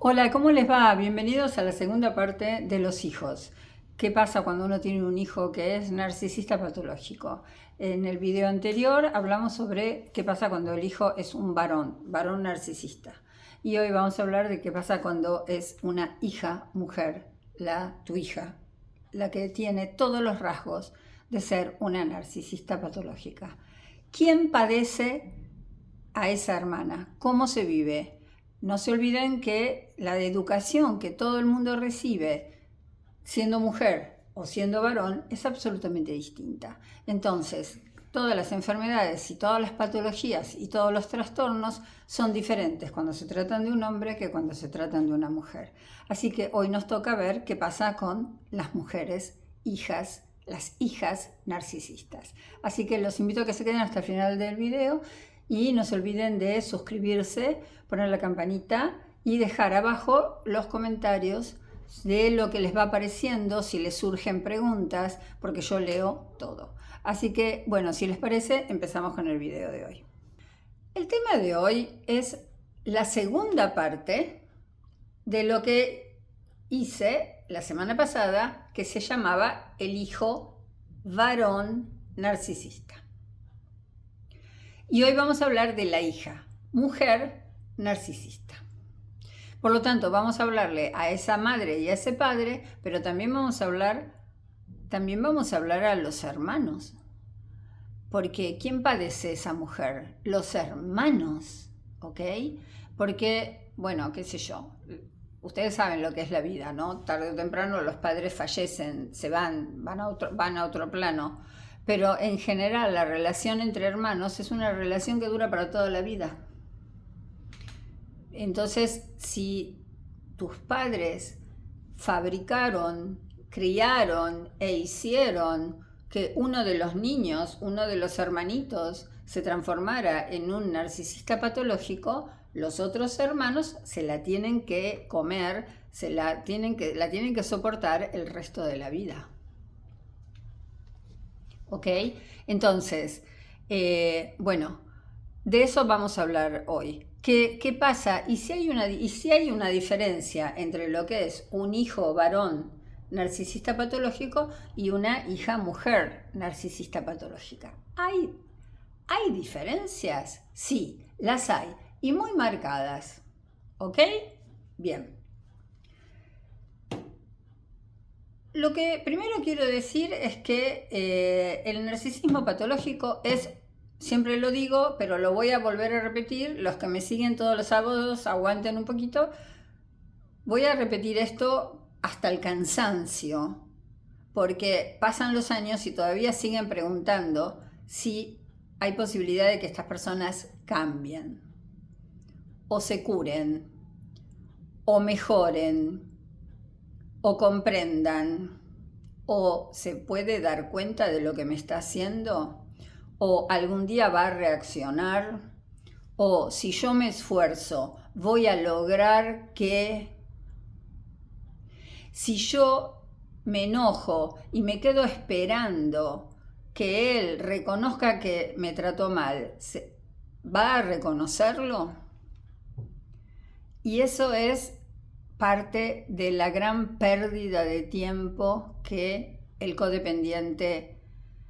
Hola, ¿cómo les va? Bienvenidos a la segunda parte de los hijos. ¿Qué pasa cuando uno tiene un hijo que es narcisista patológico? En el video anterior hablamos sobre qué pasa cuando el hijo es un varón narcisista. Y hoy vamos a hablar de qué pasa cuando es una hija, mujer, tu hija, la que tiene todos los rasgos de ser una narcisista patológica. ¿Quién padece a esa hermana? ¿Cómo se vive? No se olviden que la educación que todo el mundo recibe, siendo mujer o siendo varón, es absolutamente distinta. Entonces, todas las enfermedades y todas las patologías y todos los trastornos son diferentes cuando se tratan de un hombre que cuando se tratan de una mujer. Así que hoy nos toca ver qué pasa con las mujeres hijas, las hijas narcisistas. Así que los invito a que se queden hasta el final del video y no se olviden de suscribirse, poner la campanita y dejar abajo los comentarios de lo que les va apareciendo, si les surgen preguntas, porque yo leo todo. Así que, bueno, si les parece, empezamos con el video de hoy. El tema de hoy es la segunda parte de lo que hice la semana pasada, que se llamaba el hijo varón narcisista. Y hoy vamos a hablar de la hija, mujer narcisista. Por lo tanto, vamos a hablarle a esa madre y a ese padre, pero también vamos a hablar a los hermanos. Porque ¿quién padece esa mujer? Los hermanos, ¿ok? Porque, bueno, qué sé yo, ustedes saben lo que es la vida, ¿no? Tarde o temprano los padres fallecen, se van a otro plano. Pero en general la relación entre hermanos es una relación que dura para toda la vida. Entonces, si tus padres fabricaron, criaron e hicieron que uno de los niños, uno de los hermanitos, se transformara en un narcisista patológico, los otros hermanos se la tienen que comer, la tienen que soportar el resto de la vida. ¿Ok? Entonces, bueno, de eso vamos a hablar hoy. ¿Qué pasa? ¿Y si hay una diferencia entre lo que es un hijo varón narcisista patológico y una hija mujer narcisista patológica? ¿Hay diferencias? Sí, las hay, y muy marcadas. ¿Ok? Bien. Lo que primero quiero decir es que el narcisismo patológico es, siempre lo digo, pero lo voy a volver a repetir, los que me siguen todos los sábados aguanten un poquito, voy a repetir esto hasta el cansancio, porque pasan los años y todavía siguen preguntando si hay posibilidad de que estas personas cambien, o se curen, o mejoren, o comprendan, o se puede dar cuenta de lo que me está haciendo, o algún día va a reaccionar, o si yo me esfuerzo, voy a lograr que... Si yo me enojo y me quedo esperando que él reconozca que me trató mal, ¿va a reconocerlo? Y eso es parte de la gran pérdida de tiempo que el codependiente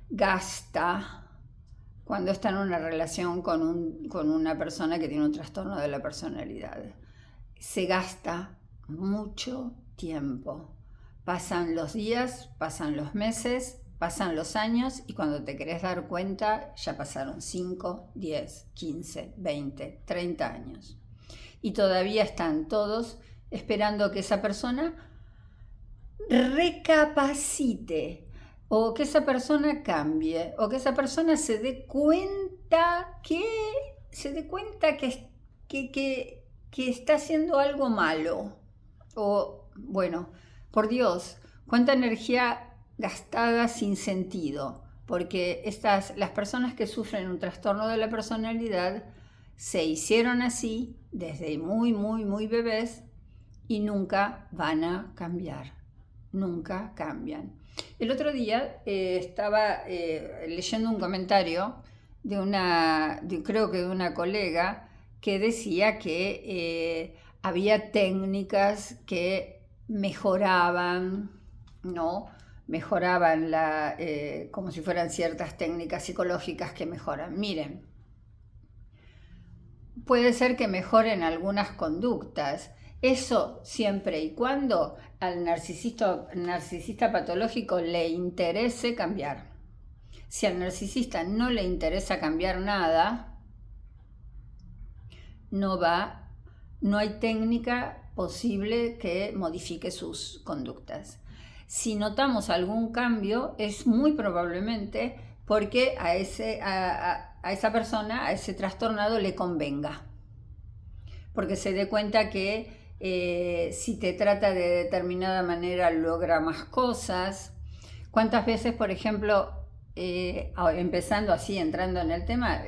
gasta cuando está en una relación con una persona que tiene un trastorno de la personalidad. Se gasta mucho tiempo. Pasan los días, pasan los meses, pasan los años y cuando te querés dar cuenta ya pasaron 5, 10, 15, 20, 30 años. Y todavía están todos esperando que esa persona recapacite, o que esa persona cambie, o que esa persona se dé cuenta que está haciendo algo malo. O, bueno, por Dios, cuánta energía gastada sin sentido, porque las personas que sufren un trastorno de la personalidad se hicieron así desde muy, muy, muy bebés y nunca van a cambiar, nunca cambian. El otro día estaba leyendo un comentario creo que de una colega que decía que había técnicas que mejoraban, ¿no? Mejoraban como si fueran ciertas técnicas psicológicas que mejoran. Miren, puede ser que mejoren algunas conductas. Eso siempre y cuando al narcisista patológico le interese cambiar. Si al narcisista no le interesa cambiar nada, no hay técnica posible que modifique sus conductas. Si notamos algún cambio, es muy probablemente porque a esa persona, a ese trastornado, le convenga. Porque se dé cuenta que si te trata de determinada manera logra más cosas. ¿Cuántas veces, por ejemplo, empezando así, entrando en el tema,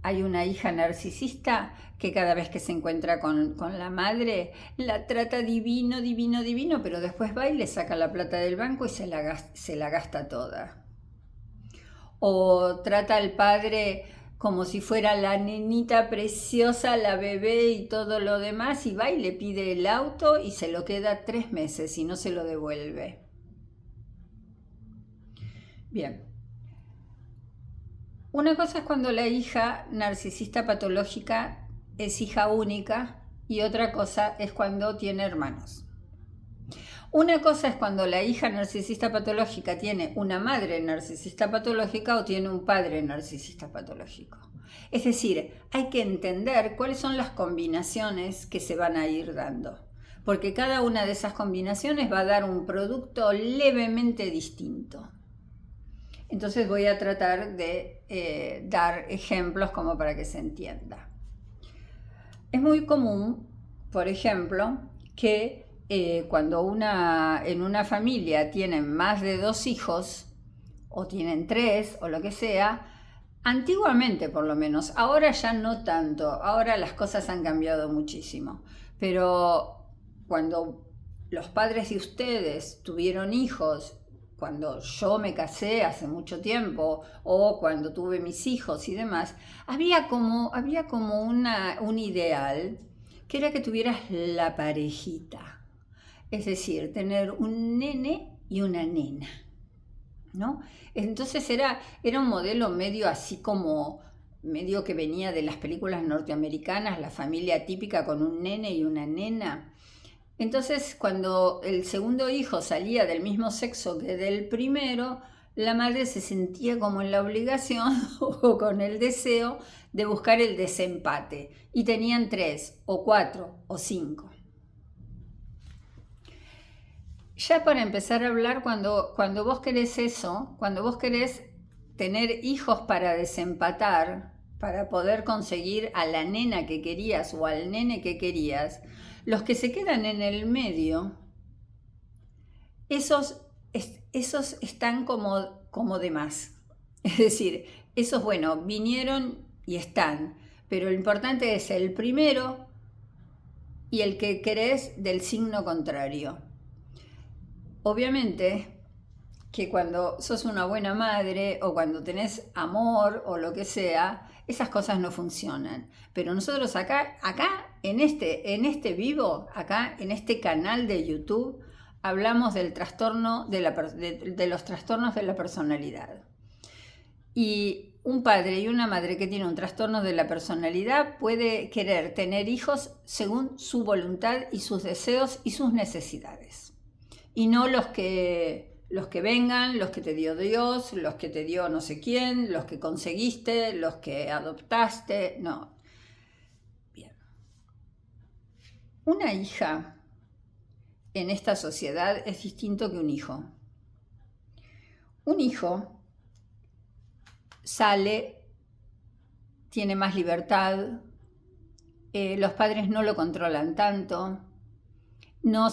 hay una hija narcisista que cada vez que se encuentra con la madre la trata divino, divino, divino, pero después va y le saca la plata del banco y se la gasta toda? O trata al padre como si fuera la nenita preciosa, la bebé y todo lo demás, y va y le pide el auto y se lo queda 3 meses y no se lo devuelve. Bien. Una cosa es cuando la hija narcisista patológica es hija única y otra cosa es cuando tiene hermanos. Una cosa es cuando la hija narcisista patológica tiene una madre narcisista patológica o tiene un padre narcisista patológico. Es decir, hay que entender cuáles son las combinaciones que se van a ir dando, porque cada una de esas combinaciones va a dar un producto levemente distinto. Entonces voy a tratar de dar ejemplos como para que se entienda. Es muy común, por ejemplo, que cuando en una familia tienen más de 2 hijos, o tienen 3, o lo que sea, antiguamente por lo menos, ahora ya no tanto, ahora las cosas han cambiado muchísimo, pero cuando los padres de ustedes tuvieron hijos, cuando yo me casé hace mucho tiempo, o cuando tuve mis hijos y demás, había como un ideal, que era que tuvieras la parejita. Es decir, tener un nene y una nena, ¿no? Entonces era un modelo medio así como, medio que venía de las películas norteamericanas, la familia típica con un nene y una nena. Entonces, cuando el segundo hijo salía del mismo sexo que del primero, la madre se sentía como en la obligación o con el deseo de buscar el desempate. Y tenían 3 o 4 o 5. Ya para empezar a hablar, cuando vos querés eso, cuando vos querés tener hijos para desempatar, para poder conseguir a la nena que querías o al nene que querías, los que se quedan en el medio, esos están como de más. Es decir, esos, bueno, vinieron y están, pero lo importante es el primero y el que querés del signo contrario. Obviamente que cuando sos una buena madre o cuando tenés amor o lo que sea, esas cosas no funcionan. Pero nosotros acá en este vivo, acá en este canal de YouTube, hablamos del trastorno de los trastornos de la personalidad. Y un padre y una madre que tiene un trastorno de la personalidad puede querer tener hijos según su voluntad y sus deseos y sus necesidades. Y no los que vengan, los que te dio Dios, los que te dio no sé quién, los que conseguiste, los que adoptaste, no. Bien. Una hija en esta sociedad es distinto que un hijo. Un hijo sale, tiene más libertad, los padres no lo controlan tanto, no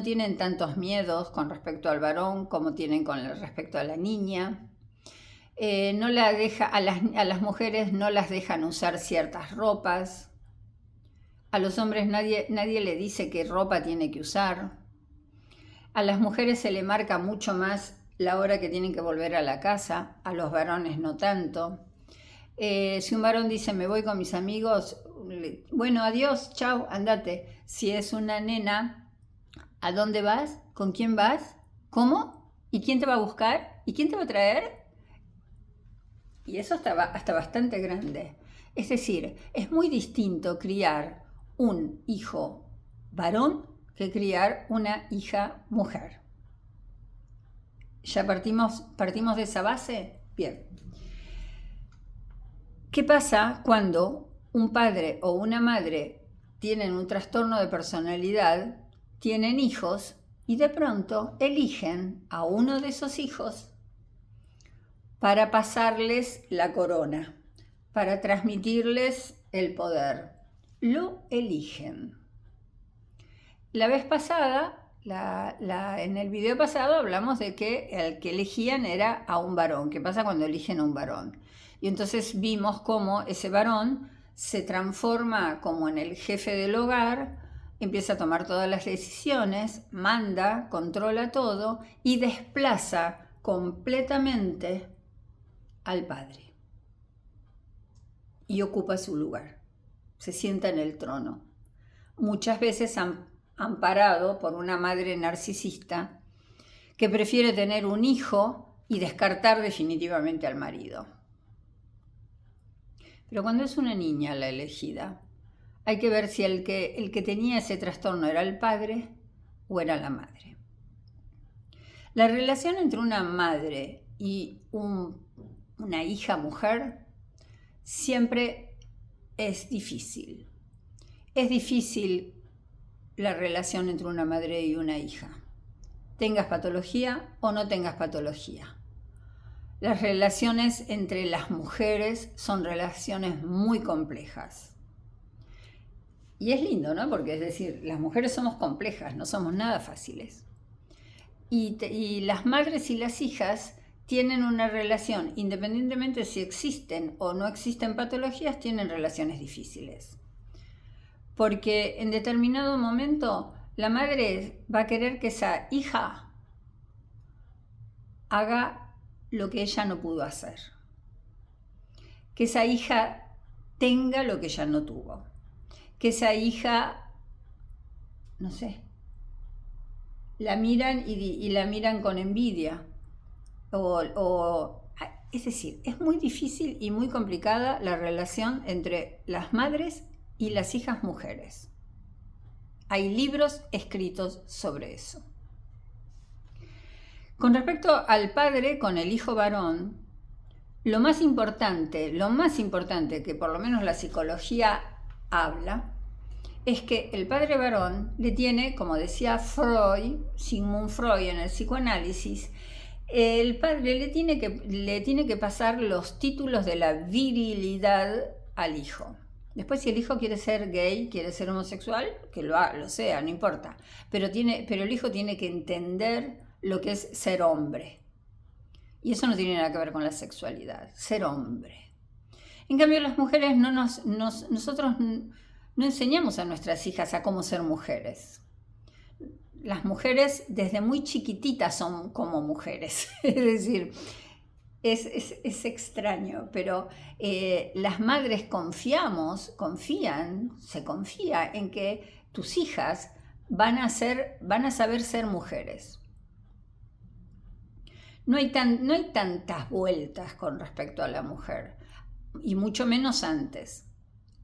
tienen tantos miedos con respecto al varón como tienen con respecto a la niña. A las mujeres no las dejan usar ciertas ropas. A los hombres nadie le dice qué ropa tiene que usar. A las mujeres se le marca mucho más la hora que tienen que volver a la casa, a los varones no tanto. Si un varón dice me voy con mis amigos, bueno, adiós, chao, andate. Si es una nena, ¿a dónde vas? ¿Con quién vas? ¿Cómo? ¿Y quién te va a buscar? ¿Y quién te va a traer? Y eso hasta bastante grande. Es decir, es muy distinto criar un hijo varón que criar una hija mujer. ¿Ya partimos de esa base? Bien. ¿Qué pasa cuando un padre o una madre tienen un trastorno de personalidad, tienen hijos y de pronto eligen a uno de esos hijos para pasarles la corona, para transmitirles el poder? Lo eligen. La vez pasada, en el video pasado hablamos de que el que elegían era a un varón. ¿Qué pasa cuando eligen a un varón? Y entonces vimos cómo ese varón se transforma como en el jefe del hogar, empieza a tomar todas las decisiones, manda, controla todo y desplaza completamente al padre. Y ocupa su lugar, se sienta en el trono. Muchas veces amparado por una madre narcisista que prefiere tener un hijo y descartar definitivamente al marido. Pero cuando es una niña la elegida, hay que ver si el que tenía ese trastorno era el padre o era la madre. La relación entre una madre y una hija mujer siempre es difícil. Es difícil la relación entre una madre y una hija. Tengas patología o no tengas patología. Las relaciones entre las mujeres son relaciones muy complejas. Y es lindo, ¿no? Porque es decir, las mujeres somos complejas, no somos nada fáciles. Y las madres y las hijas tienen una relación, independientemente si existen o no existen patologías, tienen relaciones difíciles. Porque en determinado momento la madre va a querer que esa hija haga lo que ella no pudo hacer. Que esa hija tenga lo que ella no tuvo. Que esa hija, no sé, la miran y la miran con envidia. Es decir, es muy difícil y muy complicada la relación entre las madres y las hijas mujeres. Hay libros escritos sobre eso. Con respecto al padre con el hijo varón, lo más importante que por lo menos la psicología habla, es que el padre varón le tiene, como decía Freud, Sigmund Freud en el psicoanálisis, el padre le tiene que pasar los títulos de la virilidad al hijo. Después, si el hijo quiere ser gay, quiere ser homosexual, que lo sea, no importa. Pero el hijo tiene que entender lo que es ser hombre. Y eso no tiene nada que ver con la sexualidad, ser hombre. En cambio, las mujeres nosotros no enseñamos a nuestras hijas a cómo ser mujeres. Las mujeres desde muy chiquititas son como mujeres. Es decir, es extraño, pero las madres se confía en que tus hijas van a saber ser mujeres. No hay tantas vueltas con respecto a la mujer, y mucho menos antes.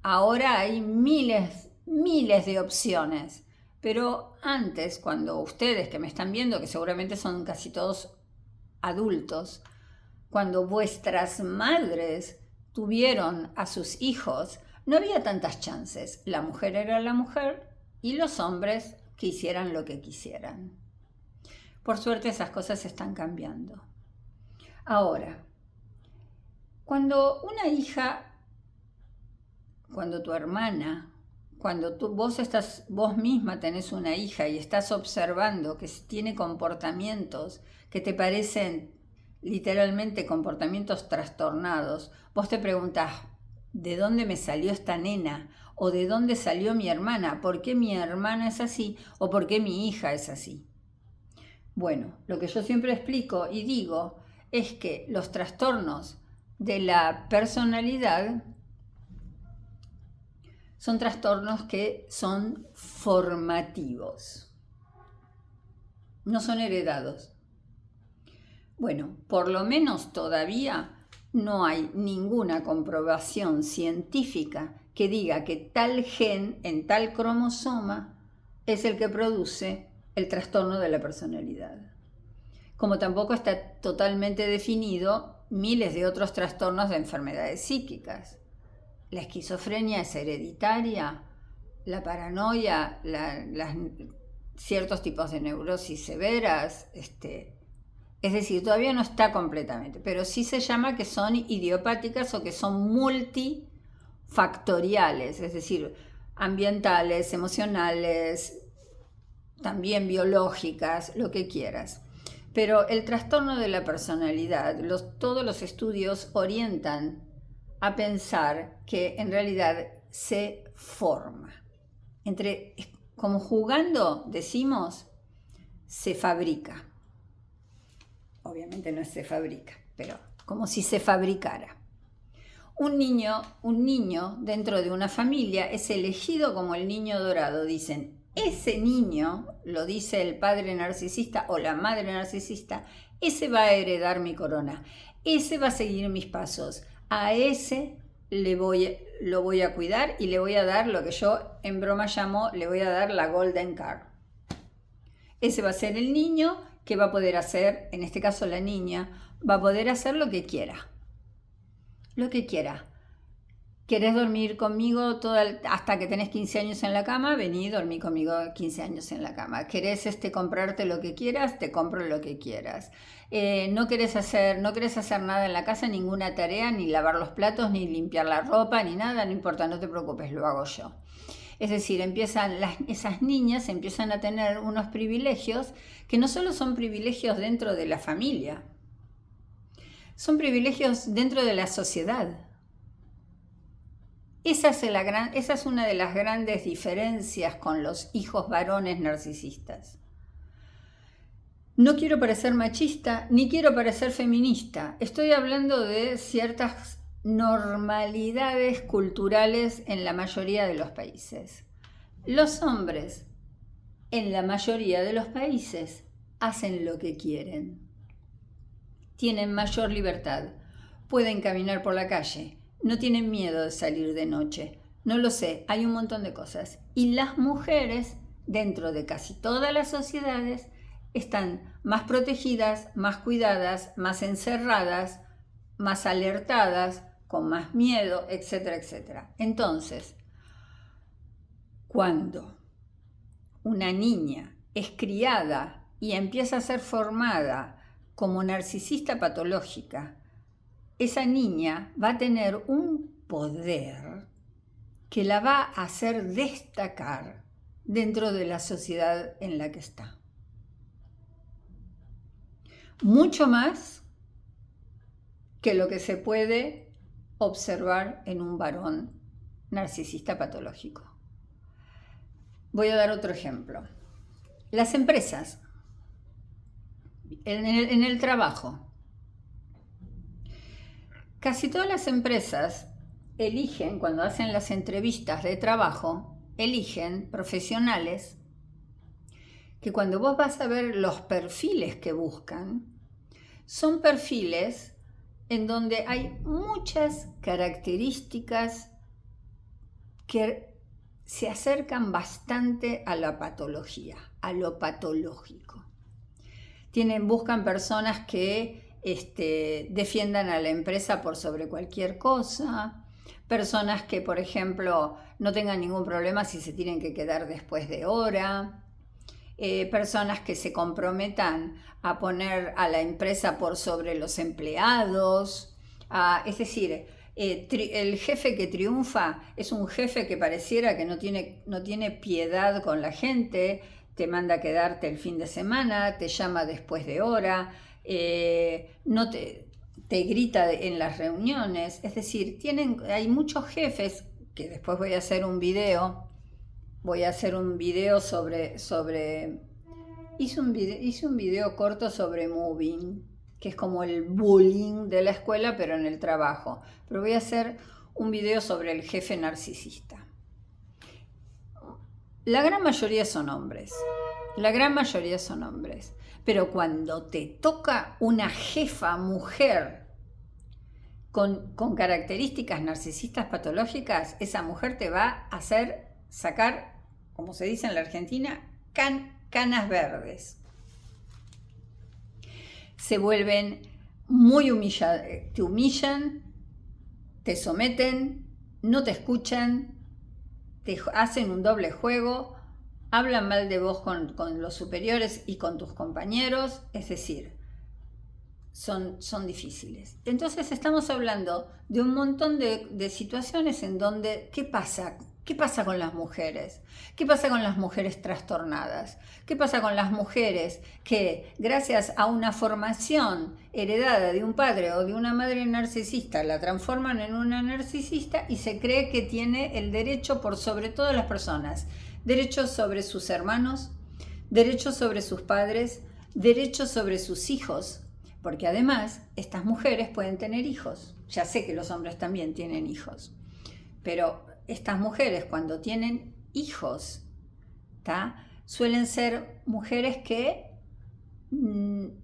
Ahora hay miles de opciones, pero antes, cuando ustedes que me están viendo, que seguramente son casi todos adultos, cuando vuestras madres tuvieron a sus hijos, no había tantas chances. La mujer era la mujer y los hombres que hicieran lo que quisieran. Por suerte esas cosas están cambiando. Ahora, cuando una hija, cuando tu hermana, cuando vos misma tenés una hija y estás observando que tiene comportamientos que te parecen literalmente comportamientos trastornados, vos te preguntás, ¿de dónde me salió esta nena? ¿O de dónde salió mi hermana? ¿Por qué mi hermana es así? ¿O por qué mi hija es así? Bueno, lo que yo siempre explico y digo es que los trastornos de la personalidad son trastornos que son formativos, no son heredados. Bueno, por lo menos todavía no hay ninguna comprobación científica que diga que tal gen en tal cromosoma es el que produce el trastorno de la personalidad. Como tampoco está totalmente definido miles de otros trastornos de enfermedades psíquicas. La esquizofrenia es hereditaria, la paranoia, ciertos tipos de neurosis severas, es decir, todavía no está completamente, pero sí se llama que son idiopáticas o que son multifactoriales, es decir, ambientales, emocionales, también biológicas, lo que quieras. Pero el trastorno de la personalidad, todos los estudios orientan a pensar que en realidad se forma. Como jugando, decimos, se fabrica. Obviamente no se fabrica, pero como si se fabricara. Un niño dentro de una familia es elegido como el niño dorado. Dicen, ese niño, lo dice el padre narcisista o la madre narcisista, ese va a heredar mi corona, ese va a seguir mis pasos, a ese lo voy a cuidar y le voy a dar lo que yo en broma llamo, le voy a dar la golden card. Ese va a ser el niño que va a poder hacer, en este caso la niña, va a poder hacer lo que quiera. Lo que quiera. ¿Querés dormir conmigo hasta que tenés 15 años en la cama? Vení, dormí conmigo 15 años en la cama. ¿Querés comprarte lo que quieras? Te compro lo que quieras. No querés hacer nada en la casa, ninguna tarea, ni lavar los platos, ni limpiar la ropa, ni nada, no importa, no te preocupes, lo hago yo. Es decir, esas niñas empiezan a tener unos privilegios que no solo son privilegios dentro de la familia, son privilegios dentro de la sociedad. Esa es una de las grandes diferencias con los hijos varones narcisistas. No quiero parecer machista, ni quiero parecer feminista. Estoy hablando de ciertas normalidades culturales en la mayoría de los países. Los hombres, en la mayoría de los países, hacen lo que quieren. Tienen mayor libertad. Pueden caminar por la calle. No tienen miedo de salir de noche. No lo sé, hay un montón de cosas. Y las mujeres, dentro de casi todas las sociedades, están más protegidas, más cuidadas, más encerradas, más alertadas, con más miedo, etcétera, etcétera. Entonces, cuando una niña es criada y empieza a ser formada como narcisista patológica, esa niña va a tener un poder que la va a hacer destacar dentro de la sociedad en la que está. Mucho más que lo que se puede observar en un varón narcisista patológico. Voy a dar otro ejemplo. Las empresas, en el trabajo, casi todas las empresas eligen, cuando hacen las entrevistas de trabajo, eligen profesionales que cuando vos vas a ver los perfiles que buscan, son perfiles en donde hay muchas características que se acercan bastante a la patología, a lo patológico. Buscan personas que defiendan a la empresa por sobre cualquier cosa, personas que, por ejemplo, no tengan ningún problema si se tienen que quedar después de hora, personas que se comprometan a poner a la empresa por sobre los empleados, es decir, el jefe que triunfa es un jefe que pareciera que no tiene piedad con la gente, te manda a quedarte el fin de semana, te llama después de hora, no te grita en las reuniones. Es decir, hay muchos jefes, que después voy a hacer un video sobre hice un video corto sobre mobbing, que es como el bullying de la escuela, pero en el trabajo. Pero voy a hacer un video sobre el jefe narcisista. La gran mayoría son hombres. La gran mayoría son hombres. Pero cuando te toca una jefa mujer con características narcisistas patológicas, esa mujer te va a hacer sacar, como se dice en la Argentina, canas verdes. Se vuelven muy humilladas, te humillan, te someten, no te escuchan, te hacen un doble juego, hablan mal de vos con los superiores y con tus compañeros, es decir, son difíciles. Entonces estamos hablando de un montón de situaciones en donde, ¿qué pasa? ¿Qué pasa con las mujeres? ¿Qué pasa con las mujeres trastornadas? ¿Qué pasa con las mujeres que, gracias a una formación heredada de un padre o de una madre narcisista, la transforman en una narcisista y se cree que tiene el derecho por sobre todas las personas? Derechos sobre sus hermanos, derechos sobre sus padres, derechos sobre sus hijos, porque además estas mujeres pueden tener hijos. Ya sé que los hombres también tienen hijos, pero estas mujeres cuando tienen hijos, suelen ser mujeres que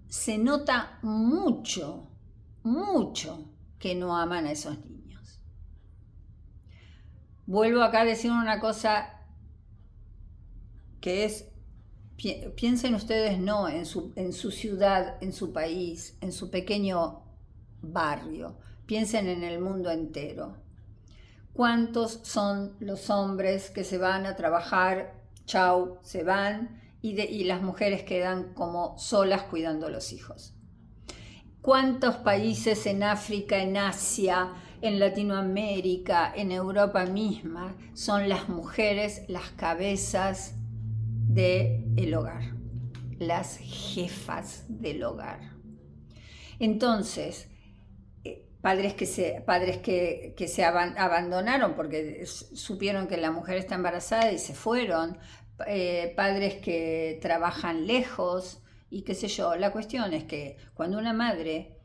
se nota mucho que no aman a esos niños. Vuelvo acá a decir una cosa que es, piensen ustedes no en su ciudad, en su país, en su pequeño barrio, piensen en el mundo entero. ¿Cuántos son los hombres que se van a trabajar, chau, se van, y las mujeres quedan como solas cuidando a los hijos? ¿Cuántos países en África, en Asia, en Latinoamérica, en Europa misma, son las mujeres las cabezas del hogar, las jefas del hogar? Entonces, padres que se abandonaron porque supieron que la mujer está embarazada y se fueron, padres que trabajan lejos y qué sé yo. La cuestión es que cuando una madre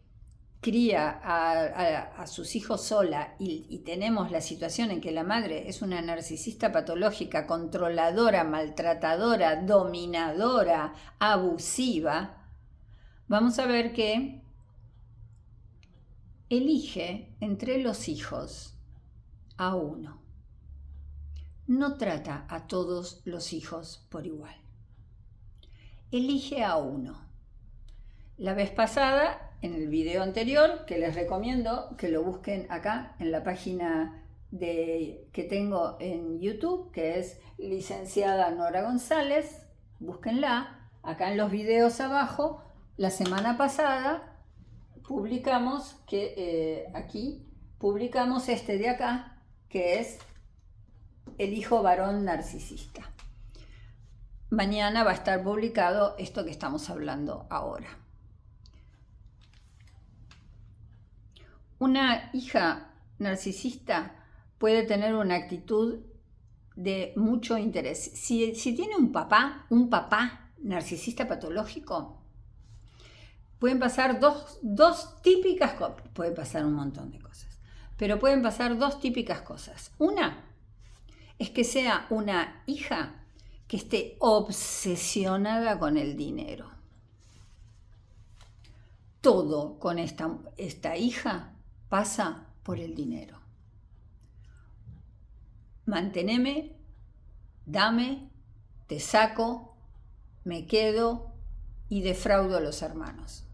cría a sus hijos sola y tenemos la situación en que la madre es una narcisista patológica, controladora, maltratadora, dominadora, abusiva, vamos a ver que elige entre los hijos a uno. No trata a todos los hijos por igual. Elige a uno. La vez pasada, en el video anterior, que les recomiendo que lo busquen acá en la página que tengo en YouTube, que es licenciada Nora González, búsquenla, acá en los videos abajo. La semana pasada publicamos aquí publicamos este de acá, que es el hijo varón narcisista. Mañana va a estar publicado esto que estamos hablando ahora. Una hija narcisista puede tener una actitud de mucho interés. Si tiene un papá narcisista patológico, pueden pasar dos típicas cosas. Puede pasar un montón de cosas, pero pueden pasar dos típicas cosas. Una es que sea una hija que esté obsesionada con el dinero. Todo con esta hija pasa por el dinero. Manteneme, dame, te saco, me quedo y defraudo a los hermanos.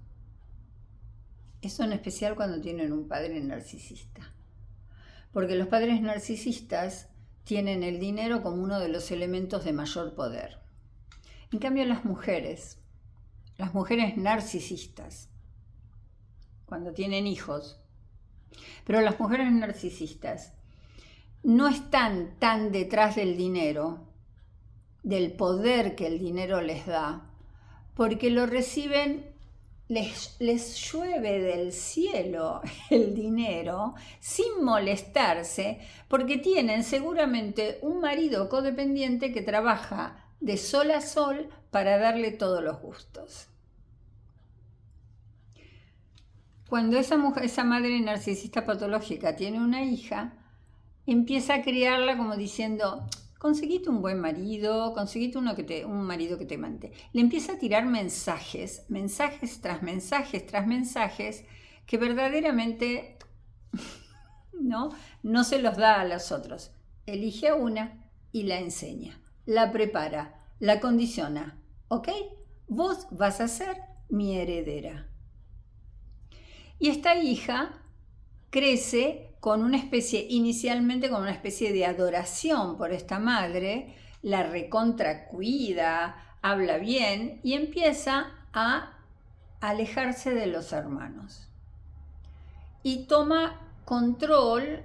Eso en especial cuando tienen un padre narcisista. Porque los padres narcisistas tienen el dinero como uno de los elementos de mayor poder. En cambio, las mujeres narcisistas, cuando tienen hijos, pero las mujeres narcisistas no están tan detrás del dinero, del poder que el dinero les da, porque lo reciben, les llueve del cielo el dinero sin molestarse, porque tienen seguramente un marido codependiente que trabaja de sol a sol para darle todos los gustos. Cuando esa madre narcisista patológica tiene una hija, empieza a criarla como diciendo, conseguite un buen marido, conseguite un marido que te mantenga. Le empieza a tirar mensajes tras mensajes, que verdaderamente no se los da a los otros. Elige a una y la enseña, la prepara, la condiciona. ¿Ok? Vos vas a ser mi heredera. Y esta hija crece inicialmente con una especie de adoración por esta madre, la recontra cuida, habla bien y empieza a alejarse de los hermanos. Y toma control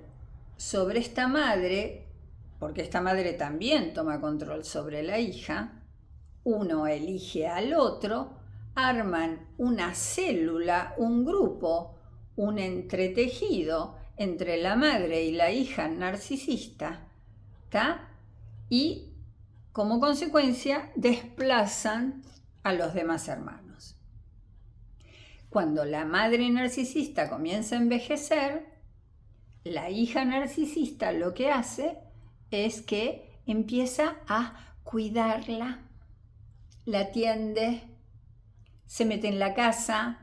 sobre esta madre, porque esta madre también toma control sobre la hija. Uno elige al otro, arman una célula, un grupo, un entretejido entre la madre y la hija narcisista, ¿tá? Y como consecuencia desplazan a los demás hermanos. Cuando la madre narcisista comienza a envejecer, la hija narcisista lo que hace es que empieza a cuidarla, la atiende, se mete en la casa,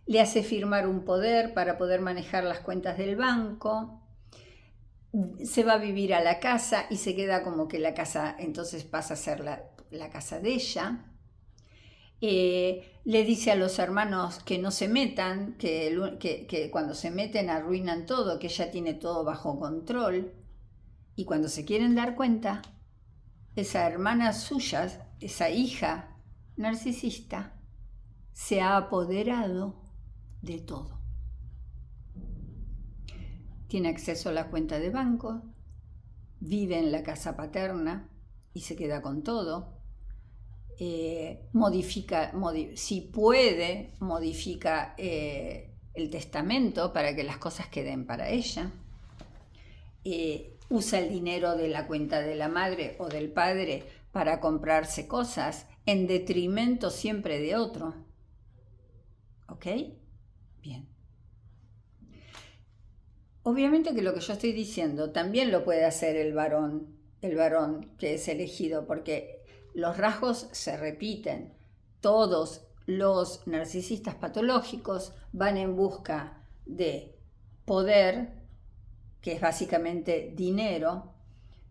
le hace firmar un poder para poder manejar las cuentas del banco, se va a vivir a la casa y se queda como que la casa entonces pasa a ser la casa de ella. Le dice a los hermanos que no se metan, que cuando se meten arruinan todo, que ella tiene todo bajo control. Y cuando se quieren dar cuenta, esa hermana suya, esa hija narcisista, se ha apoderado de todo. Tiene acceso a la cuenta de banco, vive en la casa paterna y se queda con todo. Si puede, modifica el testamento para que las cosas queden para ella. Usa el dinero de la cuenta de la madre o del padre para comprarse cosas en detrimento siempre de otro. ¿Ok? Bien. Obviamente que lo que yo estoy diciendo también lo puede hacer el varón que es elegido, porque los rasgos se repiten. Todos los narcisistas patológicos van en busca de poder, que es básicamente dinero,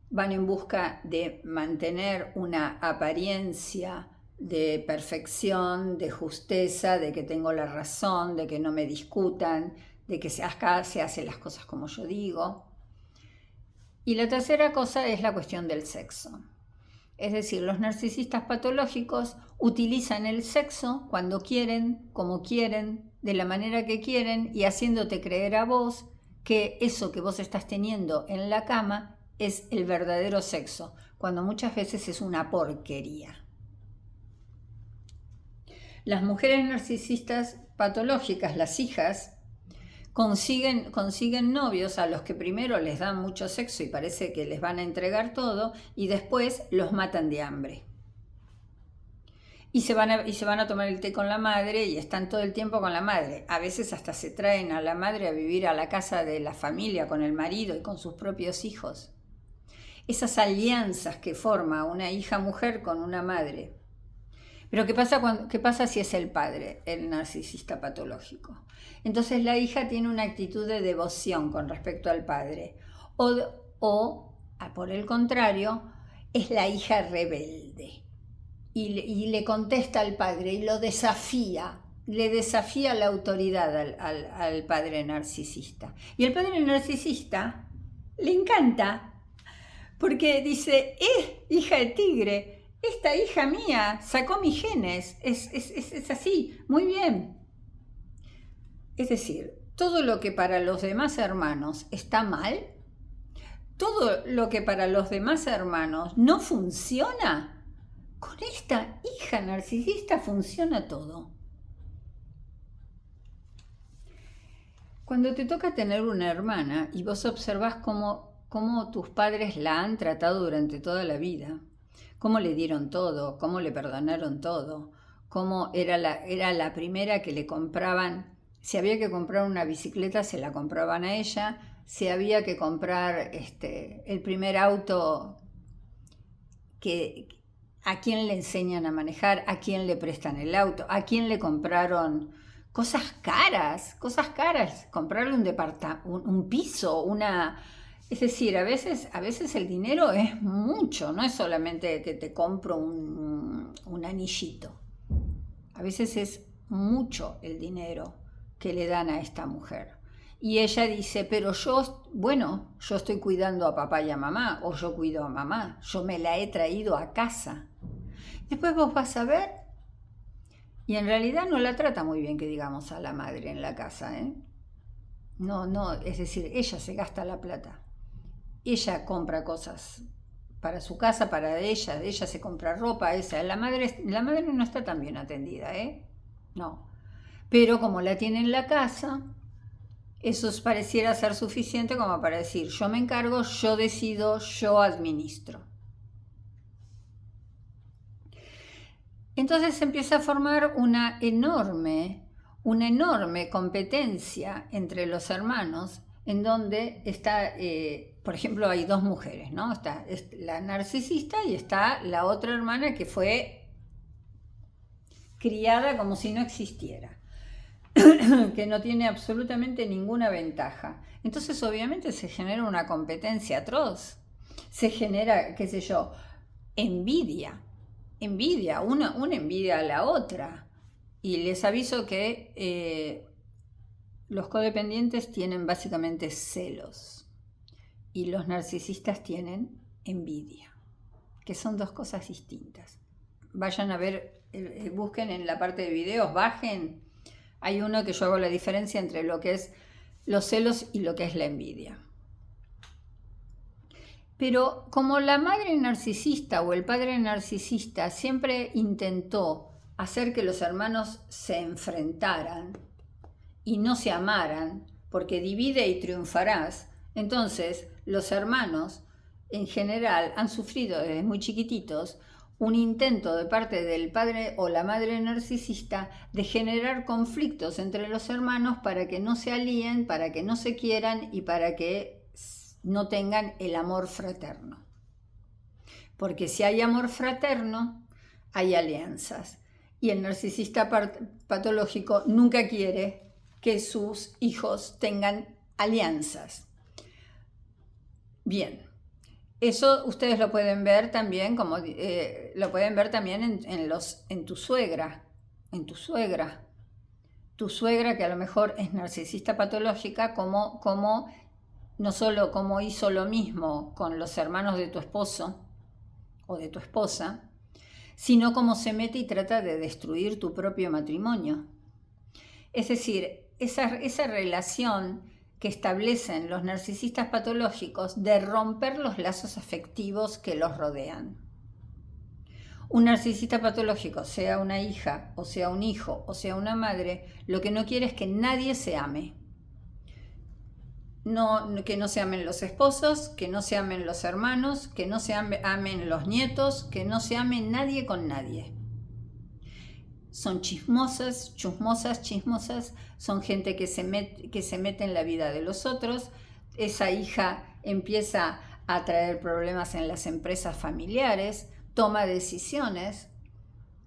van en busca de mantener una apariencia de perfección, de justeza, de que tengo la razón, de que no me discutan, de que acá se hacen las cosas como yo digo. Y la tercera cosa es la cuestión del sexo. Es decir, los narcisistas patológicos utilizan el sexo cuando quieren, como quieren, de la manera que quieren y haciéndote creer a vos que eso que vos estás teniendo en la cama es el verdadero sexo, cuando muchas veces es una porquería. Las mujeres narcisistas patológicas, las hijas, consiguen novios a los que primero les dan mucho sexo y parece que les van a entregar todo y después los matan de hambre. Y se van a tomar el té con la madre y están todo el tiempo con la madre. A veces hasta se traen a la madre a vivir a la casa de la familia con el marido y con sus propios hijos. Esas alianzas que forma una hija mujer con una madre. Pero ¿qué pasa si es el padre, el narcisista patológico? Entonces la hija tiene una actitud de devoción con respecto al padre. O por el contrario, es la hija rebelde. Y le contesta al padre y lo desafía. Le desafía la autoridad al padre narcisista. Y el padre narcisista le encanta. Porque dice, hija de tigre. Esta hija mía sacó mis genes, es así, muy bien. Es decir, todo lo que para los demás hermanos está mal, todo lo que para los demás hermanos no funciona, con esta hija narcisista funciona todo. Cuando te toca tener una hermana y vos observás cómo tus padres la han tratado durante toda la vida, cómo le dieron todo, cómo le perdonaron todo, cómo era la primera que le compraban. Si había que comprar una bicicleta, se la compraban a ella. Si había que comprar el primer auto a quién le enseñan a manejar, a quién le prestan el auto, a quién le compraron cosas caras, comprarle un piso, Es decir, a veces el dinero es mucho, no es solamente que te compro un anillito. A veces es mucho el dinero que le dan a esta mujer. Y ella dice, pero yo estoy cuidando a papá y a mamá, o yo cuido a mamá, yo me la he traído a casa. Después vos vas a ver, y en realidad no la trata muy bien, que digamos, a la madre en la casa, ¿eh? No, es decir, ella se gasta la plata. Ella compra cosas para su casa, para ella se compra ropa, la madre no está tan bien atendida, ¿eh? No. Pero como la tiene en la casa, eso pareciera ser suficiente como para decir, yo me encargo, yo decido, yo administro. Entonces se empieza a formar una enorme competencia entre los hermanos, en donde está, por ejemplo, hay dos mujeres, ¿no? Está la narcisista y está la otra hermana que fue criada como si no existiera, que no tiene absolutamente ninguna ventaja. Entonces obviamente se genera una competencia atroz, se genera, qué sé yo, envidia, una envidia a la otra. Y les aviso que los codependientes tienen básicamente celos y los narcisistas tienen envidia, que son dos cosas distintas. Vayan a ver, busquen en la parte de videos, bajen. Hay uno que yo hago la diferencia entre lo que es los celos y lo que es la envidia. Pero como la madre narcisista o el padre narcisista siempre intentó hacer que los hermanos se enfrentaran y no se amaran, porque divide y triunfarás, entonces los hermanos en general han sufrido desde muy chiquititos un intento de parte del padre o la madre narcisista de generar conflictos entre los hermanos para que no se alíen, para que no se quieran y para que no tengan el amor fraterno. Porque si hay amor fraterno, hay alianzas. Y el narcisista patológico nunca quiere que sus hijos tengan alianzas. Bien, eso ustedes lo pueden ver también, lo pueden ver también en tu suegra, Tu suegra, que a lo mejor es narcisista patológica, como no solo como hizo lo mismo con los hermanos de tu esposo o de tu esposa, sino como se mete y trata de destruir tu propio matrimonio. Es decir, esa relación que establecen los narcisistas patológicos de romper los lazos afectivos que los rodean. Un narcisista patológico, sea una hija, o sea un hijo, o sea una madre, lo que no quiere es que nadie se ame. Que no se amen los esposos, que no se amen los hermanos, que no se amen los nietos, que no se ame nadie con nadie. Son chismosas, son gente que se mete en la vida de los otros. Esa hija empieza a traer problemas en las empresas familiares, toma decisiones.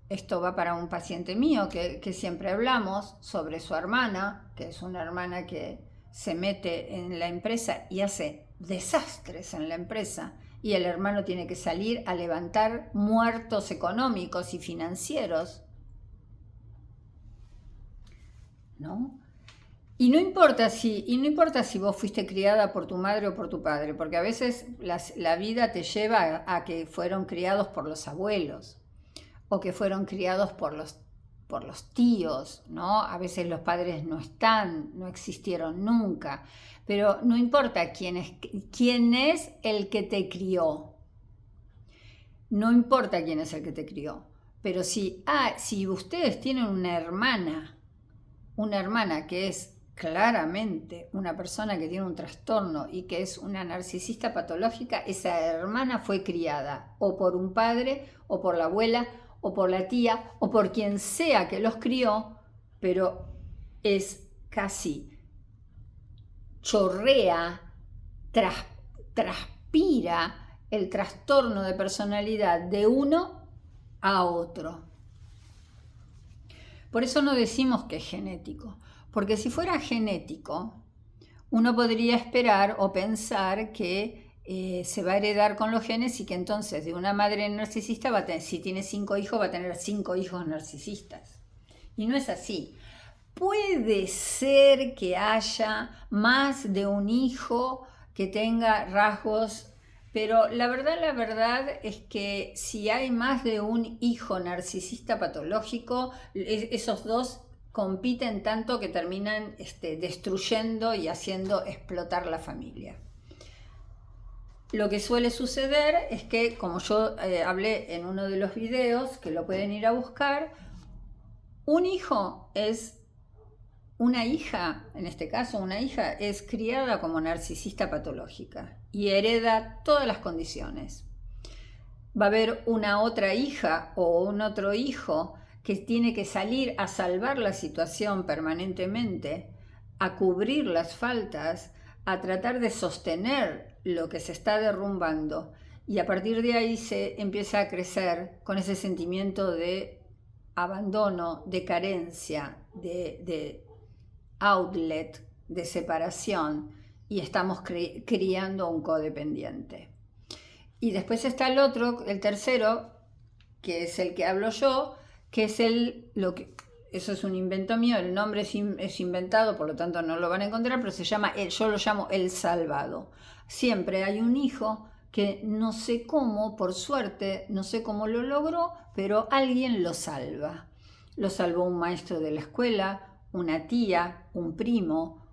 Esto va para un paciente mío que siempre hablamos sobre su hermana, que es una hermana que se mete en la empresa y hace desastres en la empresa, y el hermano tiene que salir a levantar muertos económicos y financieros, ¿no? Y no importa si vos fuiste criada por tu madre o por tu padre, porque a veces la vida te lleva a que fueron criados por los abuelos, o que fueron criados por los tíos, ¿no? A veces los padres no existieron nunca, pero no importa quién es el que te crió. No importa quién es el que te crió, pero si ustedes tienen una hermana que es claramente una persona que tiene un trastorno y que es una narcisista patológica, esa hermana fue criada o por un padre o por la abuela o por la tía, o por quien sea que los crió, pero es casi chorrea, transpira el trastorno de personalidad de uno a otro. Por eso no decimos que es genético, porque si fuera genético, uno podría esperar o pensar que se va a heredar con los genes y que entonces de una madre narcisista va a tener, si tiene 5 hijos, va a tener 5 hijos narcisistas. Y no es así. Puede ser que haya más de un hijo que tenga rasgos, pero la verdad es que si hay más de un hijo narcisista patológico, esos dos compiten tanto que terminan destruyendo y haciendo explotar la familia. Lo que suele suceder es que, como yo hablé en uno de los videos, que lo pueden ir a buscar, un hijo es una hija, en este caso una hija, es criada como narcisista patológica y hereda todas las condiciones. Va a haber una otra hija o un otro hijo que tiene que salir a salvar la situación permanentemente, a cubrir las faltas, a tratar de sostener lo que se está derrumbando, y a partir de ahí se empieza a crecer con ese sentimiento de abandono, de carencia, de outlet, de separación, y estamos criando un codependiente. Y después está el otro, el tercero, que es el que hablo yo, que es eso es un invento mío, el nombre es inventado, por lo tanto no lo van a encontrar, pero yo lo llamo el salvado. Siempre hay un hijo que no sé cómo, por suerte, no sé cómo lo logró, pero alguien lo salva. Lo salvó un maestro de la escuela, una tía, un primo,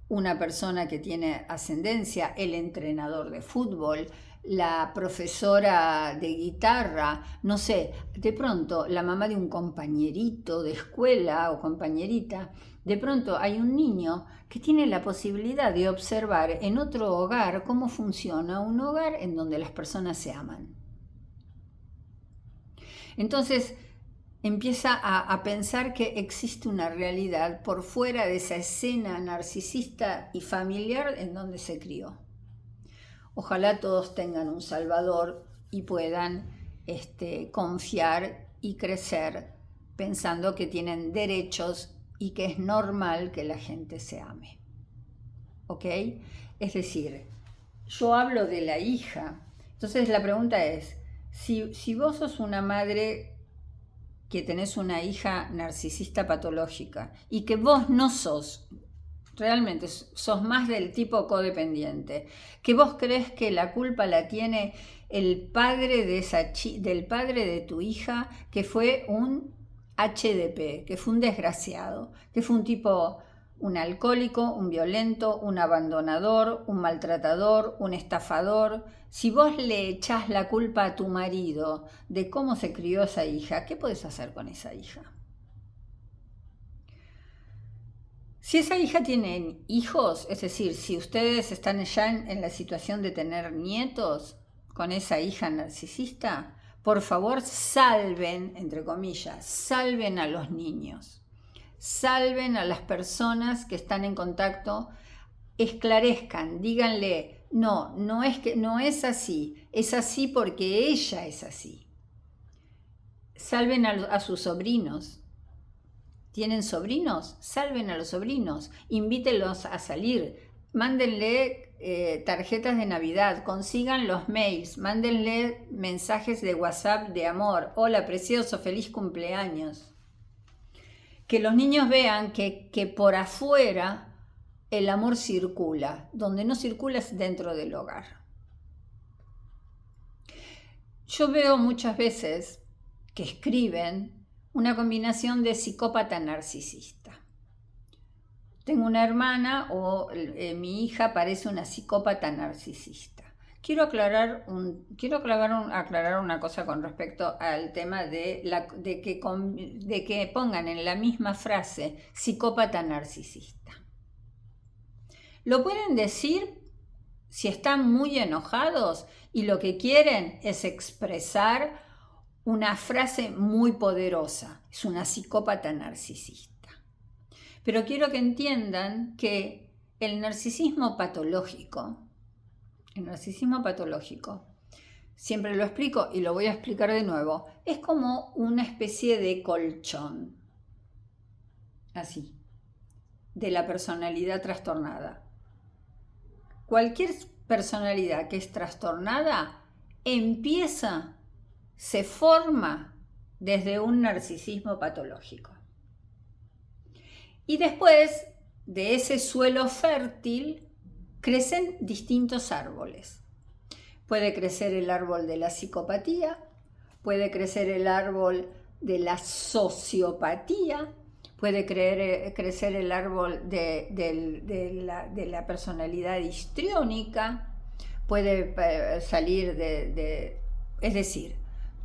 una persona que tiene ascendencia, el entrenador de fútbol, la profesora de guitarra, no sé, de pronto la mamá de un compañerito de escuela o compañerita. De pronto hay un niño que tiene la posibilidad de observar en otro hogar cómo funciona un hogar en donde las personas se aman. Entonces empieza a pensar que existe una realidad por fuera de esa escena narcisista y familiar en donde se crió. Ojalá todos tengan un salvador y puedan confiar y crecer pensando que tienen derechos y que es normal que la gente se ame. ¿Ok? Es decir, yo hablo de la hija. Entonces la pregunta es, si vos sos una madre que tenés una hija narcisista patológica y que vos no sos, realmente sos más del tipo codependiente, que vos crees que la culpa la tiene el padre del padre de tu hija, que fue un HDP, que fue un desgraciado, que fue un alcohólico, un violento, un abandonador, un maltratador, un estafador. Si vos le echás la culpa a tu marido de cómo se crió esa hija, ¿qué podés hacer con esa hija? Si esa hija tiene hijos, es decir, si ustedes están ya en la situación de tener nietos con esa hija narcisista, por favor salven, entre comillas, salven a los niños, salven a las personas que están en contacto, esclarezcan, díganle, no es así, es así porque ella es así. Salven a sus sobrinos. ¿Tienen sobrinos? Salven a los sobrinos, invítenlos a salir, mándenle tarjetas de Navidad, consigan los mails, mándenle mensajes de WhatsApp de amor, hola precioso, feliz cumpleaños. Que los niños vean que por afuera el amor circula, donde no circula es dentro del hogar. Yo veo muchas veces que escriben una combinación de psicópata narcisista. Tengo una hermana mi hija parece una psicópata narcisista. Quiero aclarar una cosa con respecto al tema de que pongan en la misma frase psicópata narcisista. Lo pueden decir si están muy enojados y lo que quieren es expresar una frase muy poderosa, es una psicópata narcisista. Pero quiero que entiendan que el narcisismo patológico El narcisismo patológico, siempre lo explico y lo voy a explicar de nuevo, es como una especie de colchón, así, de la personalidad trastornada. Cualquier personalidad que es trastornada empieza, se forma desde un narcisismo patológico. Y después de ese suelo fértil crecen distintos árboles. Puede crecer el árbol de la psicopatía, puede crecer el árbol de la sociopatía, puede crecer el árbol de la personalidad histriónica, puede salir es decir,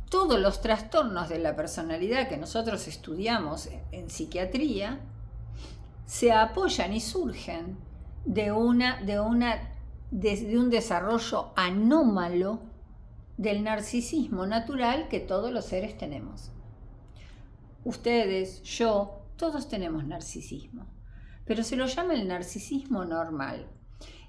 todos los trastornos de la personalidad que nosotros estudiamos en psiquiatría se apoyan y surgen de un desarrollo anómalo del narcisismo natural que todos los seres tenemos. Ustedes, yo, todos tenemos narcisismo, pero se lo llama el narcisismo normal.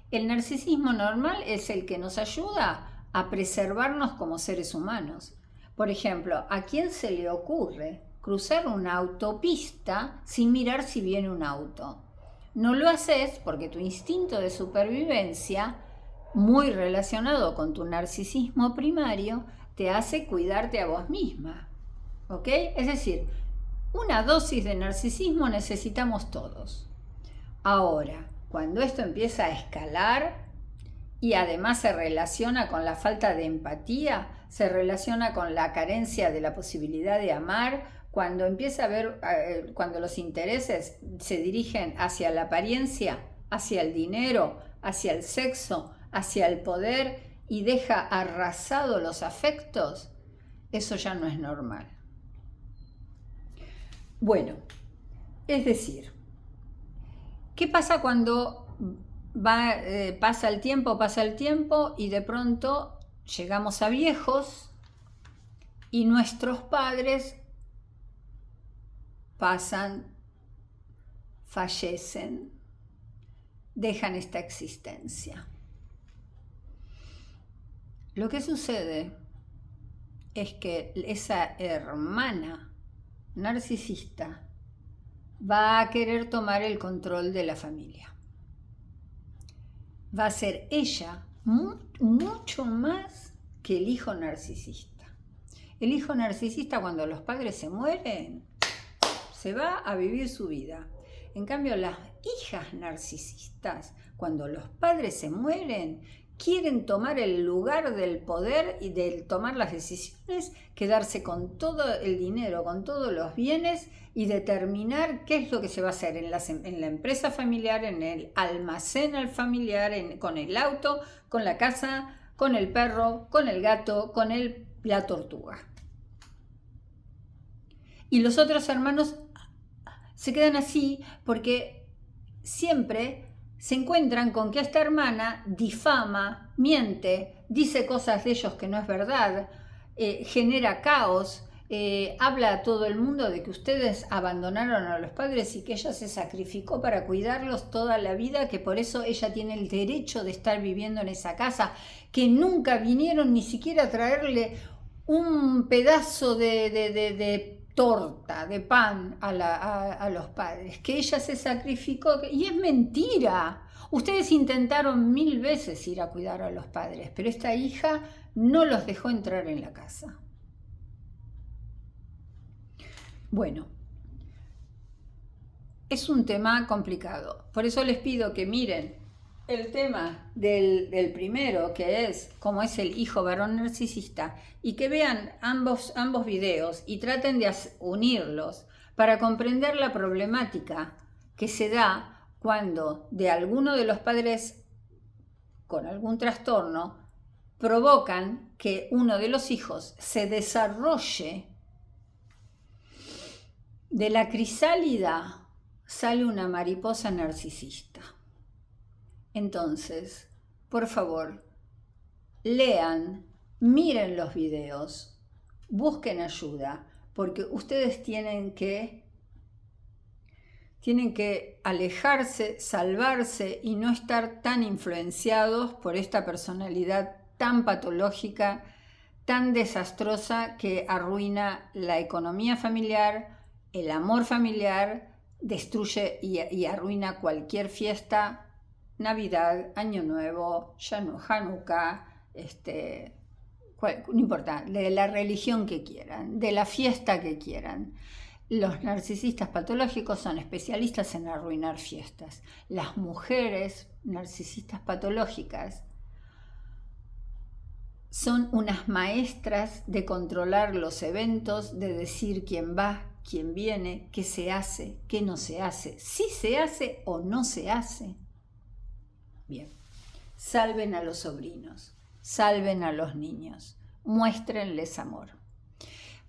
El narcisismo normal es el que nos ayuda a preservarnos como seres humanos. Por ejemplo, ¿a quién se le ocurre cruzar una autopista sin mirar si viene un auto? No lo haces porque tu instinto de supervivencia, muy relacionado con tu narcisismo primario, te hace cuidarte a vos misma. ¿Ok? Es decir, una dosis de narcisismo necesitamos todos. Ahora, cuando esto empieza a escalar y además se relaciona con la falta de empatía, se relaciona con la carencia de la posibilidad de amar, cuando empieza a ver, cuando los intereses se dirigen hacia la apariencia, hacia el dinero, hacia el sexo, hacia el poder y deja arrasado los afectos, eso ya no es normal. Bueno, es decir, ¿qué pasa cuando pasa el tiempo y de pronto llegamos a viejos y nuestros padres fallecen, dejan esta existencia? Lo que sucede es que esa hermana narcisista va a querer tomar el control de la familia. Va a ser ella mucho más que el hijo narcisista. El hijo narcisista, cuando los padres se mueren, se va a vivir su vida. En cambio, las hijas narcisistas, cuando los padres se mueren, quieren tomar el lugar del poder y de tomar las decisiones, quedarse con todo el dinero, con todos los bienes y determinar qué es lo que se va a hacer en la empresa familiar, en el almacén familiar, con el auto, con la casa, con el perro, con el gato, con la tortuga. Y los otros hermanos se quedan así porque siempre se encuentran con que esta hermana difama, miente, dice cosas de ellos que no es verdad, genera caos, habla a todo el mundo de que ustedes abandonaron a los padres y que ella se sacrificó para cuidarlos toda la vida, que por eso ella tiene el derecho de estar viviendo en esa casa, que nunca vinieron ni siquiera a traerle un pedazo de torta, de pan a los padres, que ella se sacrificó, y es mentira. Ustedes intentaron 1000 veces ir a cuidar a los padres, pero esta hija no los dejó entrar en la casa. Bueno, es un tema complicado, por eso les pido que miren el tema del primero, que es cómo es el hijo varón narcisista, y que vean ambos videos y traten de unirlos para comprender la problemática que se da cuando de alguno de los padres con algún trastorno provocan que uno de los hijos se desarrolle. De la crisálida sale una mariposa narcisista. Entonces, por favor, lean, miren los videos, busquen ayuda, porque ustedes tienen que tienen que alejarse, salvarse y no estar tan influenciados por esta personalidad tan patológica, tan desastrosa, que arruina la economía familiar, el amor familiar, destruye y arruina cualquier fiesta, Navidad, Año Nuevo, Hanukkah, no importa, de la religión que quieran, de la fiesta que quieran. Los narcisistas patológicos son especialistas en arruinar fiestas. Las mujeres narcisistas patológicas son unas maestras de controlar los eventos, de decir quién va, quién viene, qué se hace, qué no se hace, si se hace o no se hace. Bien, salven a los sobrinos, salven a los niños, muéstrenles amor.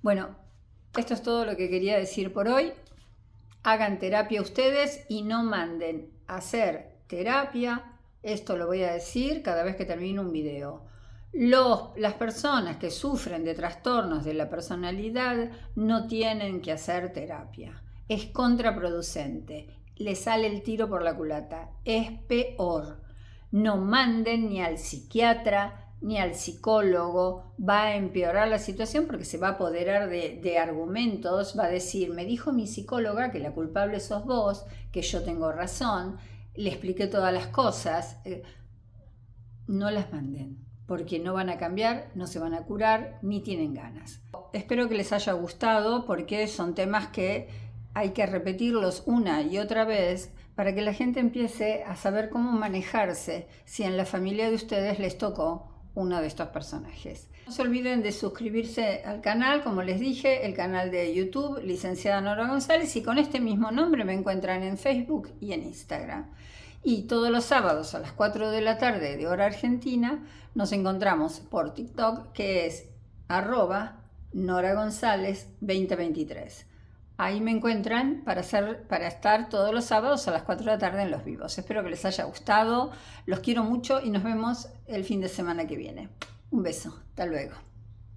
Bueno, esto es todo lo que quería decir por hoy. Hagan terapia ustedes y no manden a hacer terapia. Esto lo voy a decir cada vez que termine un video. Las personas que sufren de trastornos de la personalidad no tienen que hacer terapia. Es contraproducente. Le sale el tiro por la culata. Es peor. No manden ni al psiquiatra ni al psicólogo. Va a empeorar la situación porque se va a apoderar de argumentos. Va a decir, me dijo mi psicóloga que la culpable sos vos, que yo tengo razón, le expliqué todas las cosas. No las manden, porque no van a cambiar, no se van a curar, ni tienen ganas. Espero que les haya gustado, porque son temas que hay que repetirlos una y otra vez para que la gente empiece a saber cómo manejarse si en la familia de ustedes les tocó uno de estos personajes. No se olviden de suscribirse al canal, como les dije, el canal de YouTube, licenciada Nora González, y con este mismo nombre me encuentran en Facebook y en Instagram. Y todos los sábados a las 4 de la tarde de hora argentina nos encontramos por TikTok, que es @NoraGonzález2023. Ahí me encuentran para estar todos los sábados a las 4 de la tarde en los vivos. Espero que les haya gustado, los quiero mucho y nos vemos el fin de semana que viene. Un beso, hasta luego.